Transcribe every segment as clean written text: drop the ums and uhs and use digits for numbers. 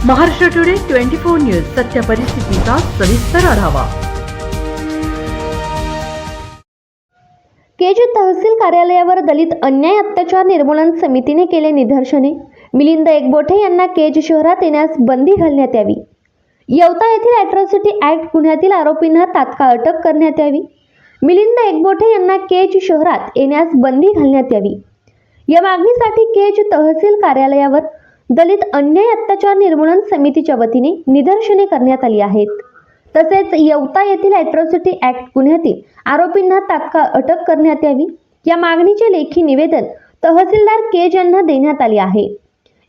Maharashtra today 24 news सत्य परिस्थितीचा सविस्तर आढावा। केज तहसील कार्यालयावर दलित अन्याय अत्याचार निर्मूलन समितीने केले निदर्शने। मिलिंद एकबोटे यांना केज शहरात येण्यास बंदी घालण्यात यावी। येवता येथील अॅट्रॉसिटी ॲक्ट गुन्ह्यातील आरोपींना तात्काळ अटक करण्यात यावी। मिलिंद एकबोटे यांना केज शहरात येण्यास बंदी घालण्यात यावी। या मागणीसाठी केज तहसील कार्यालयावर दलित अन्याय अत्याचार निर्मूलन समितीच्या वतीने निदर्शने करण्यात आली आहेत। तसेच येवता येथील अॅट्रॉसिटी ॲक्ट गुन्ह्यातील आरोपींना तात्काळ अटक करण्यात यावी या मागणीचे लेखी निवेदन तहसीलदार केज यांना देण्यात आले आहे।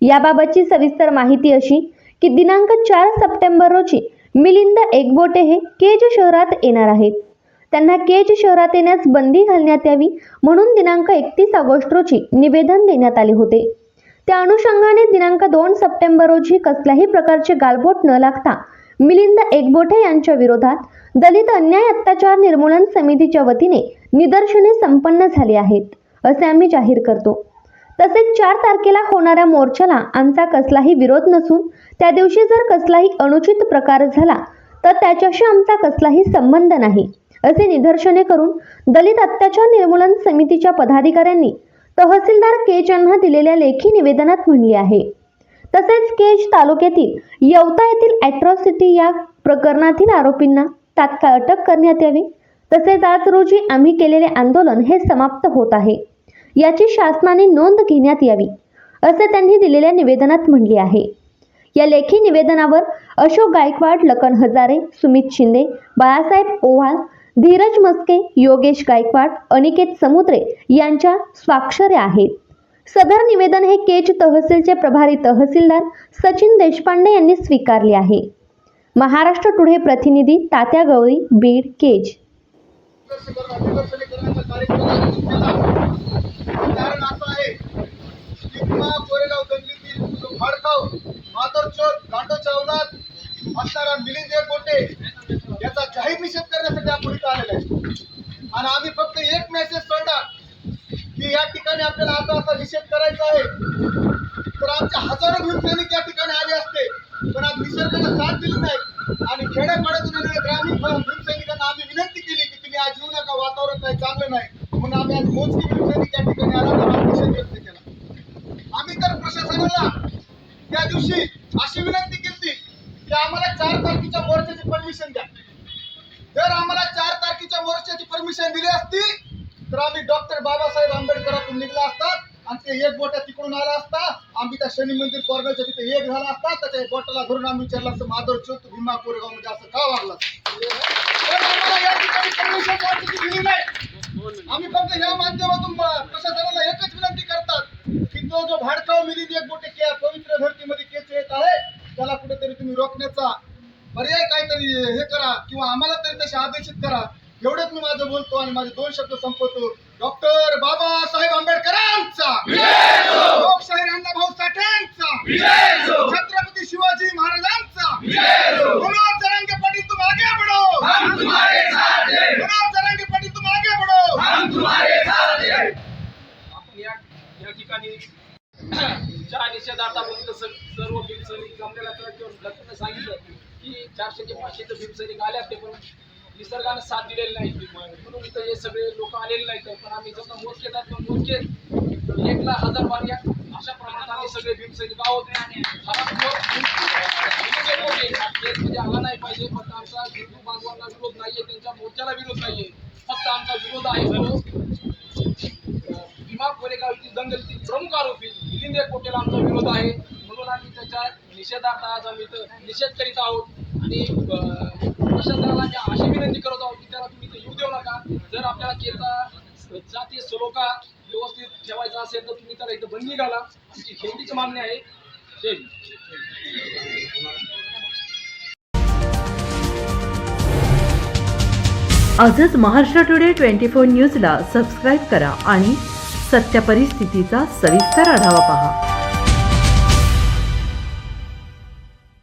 याबाबतची सविस्तर माहिती अशी की दिनांक 4 सप्टेंबर रोजी मिलिंद एकबोटे हे केज शहरात येणार आहेत। त्यांना केज शहरात येण्यास बंदी घालण्यात यावी म्हणून दिनांक 31 ऑगस्ट रोजी निवेदन देण्यात आले होते। त्या अनुषंगाने दिनांक 2 सप्टेंबर रोजी कसल्याही प्रकारचे गालबोट न लागता मिलिंद एकबोटे यांच्या विरोधात दलित अन्याय अत्याचार निर्मूलन समितीच्या वतीने निदर्शने संपन्न झाली आहेत असे आम्ही जाहीर करतो। तसेच 4 तारखेला होणाऱ्या मोर्चाला आमचा कसलाही विरोध नसून त्या दिवशी जर कसलाही अनुचित प्रकार झाला तर त्याच्याशी आमचा कसलाही संबंध नाही असे निदर्शने करून दलित अत्याचार निर्मूलन समितीच्या पदाधिकाऱ्यांनी तहसीलदार केज यांना दिलेल्या लेखी निवेदनात म्हणले आहे। तसेच केज तालुक्यातील येवता येथील अॅट्रॉसिटी या प्रकरणातील आरोपींना तात्काळ अटक करण्यात यावी। तसेच आज रोजी आम्ही केलेले आंदोलन हे समाप्त होत आहे याची शासनाने नोंद घेण्यात यावी असे त्यांनी दिलेल्या निवेदनात म्हणले आहे। या लेखी निवेदनावर अशोक गायकवाड, लखन हजारे, सुमित शिंदे, बाळासाहेब ओवाळ, धीरज मस्के, योगेश गायकवाड, अनिकेत समुद्रे यांच्या स्वाक्षऱ्या आहेत। सदर निवेदन हे केज तहसीलचे प्रभारी तहसीलदार सचिन देशपांडे यांनी स्वीकारले आहे। महाराष्ट्र टुडे प्रतिनिधी तात्या गवळी, बीड, केज। मिलिंद एकबोटे याचा जाहीर निषेध करण्यासाठी आपण इथे आलेलो आहे आणि आम्ही फक्त एक मेसेज सोडला की या ठिकाणी आपल्याला आता निषेध करायचा आहे। तर आमच्या हजारो भीमसैनिक या ठिकाणी आले असते पण आज निसर्गाने साथ दिली नाही आणि खेड्यापाड्यातून आलेल्या ग्रामीण भीमसैनिकांना आम्ही विनंती केली की तुम्ही आज येऊ नका, वातावरण काही चांगलं नाही म्हणून आम्ही आज मोजकी भीमसैनिक या ठिकाणी आला निषेध व्यक्त केला। आम्ही तर प्रशासनाला त्या दिवशी अशी विनंती केली की आम्हाला 4 तारखेच्या मोर्चाची परमिशन द्या। जर आम्हाला 4 तारखेच्या मोर्चाची परमिशन दिली असती तर आम्ही डॉक्टर बाबासाहेब आंबेडकरातून निघला असतात आणि ते एक बोटा तिकडून आला असता। आम्ही त्या शनी मंदिर कॉर्नरच्या तिथे एक झाला असता, त्याच्या बोटाला धरून आम्ही विचारलं असतं माधव चौक भीमा कोरेगाव मध्ये असं का वागलं। पण आम्हाला या ठिकाणी परमिशन दिली नाही। आम्ही फक्त या माध्यमातून प्रशासनाला एकच विनंती करतात की तो जो भाडकाव मिलिंद एकबोटे या पवित्र धरतीमध्ये केस येत आहे त्याला कुठेतरी तुम्ही रोखण्याचा पर्याय काहीतरी हे करा किंवा आम्हाला तरी तसे आदेशित करा। एवढेच मी माझं बोलतो आणि माझे 2 शब्द संपवतो। डॉक्टर बाबासाहेब आंबेडकरांचा लोकशाहीर अण्णाभाऊ साठेंचा छत्रपती शिवाजी महाराजांचा मनोज जरांगे पाटील तुम आगे बढ़ो, हम तुम्हारे साथ हैं। मनोज जरांगे पाटील तुम आगे बढ़ो, हम तुम्हारे साथ हैं। आपण या ठिकाणी ज्या निषेधार्थापर्यंत सर्व भीमसैनिक जमलेला तर सांगितलं की 400 ते 500 भीमसैनिक आले असते पण निसर्गाने साथ दिलेली नाही म्हणून इथं हे सगळे लोक आलेले नाहीत। पण आम्ही जसं मोजके जात मोजके 1,00,000 वार्या अशा प्रमाणात आम्ही सगळे भीमसैनिक आहोत। म्हणजे आला नाही पाहिजे, फक्त आमचा हिंदू बांधवांना विरोध नाहीये, त्यांच्या मोर्चाला विरोध नाहीये, फक्त आमचा विरोध आहे तो भीमा कोरेगावची दंगलीतील प्रमुख आरोपी मिलिंद एकबोटेला आमचा विरोध आहे म्हणून आम्ही त्याच्या निषेधार्थ आज आम्ही निषेध करीत आहोत। आणि प्रशासनाला अशी विनंती करत आहोत की त्याला तुम्ही इथं येऊ देऊ नका। जर आपल्याला केचा जातीय सलोखा व्यवस्थित ठेवायचा असेल तर तुम्ही त्याला इथं बंदी घाला, आमची हेवढीच मागणी आहे। जय हिंद। आजच महाराष्ट्र टुडे 24 न्यूजला सबस्क्राईब करा आणि सत्य परिस्थितीचा सविस्तर आढावा पहा।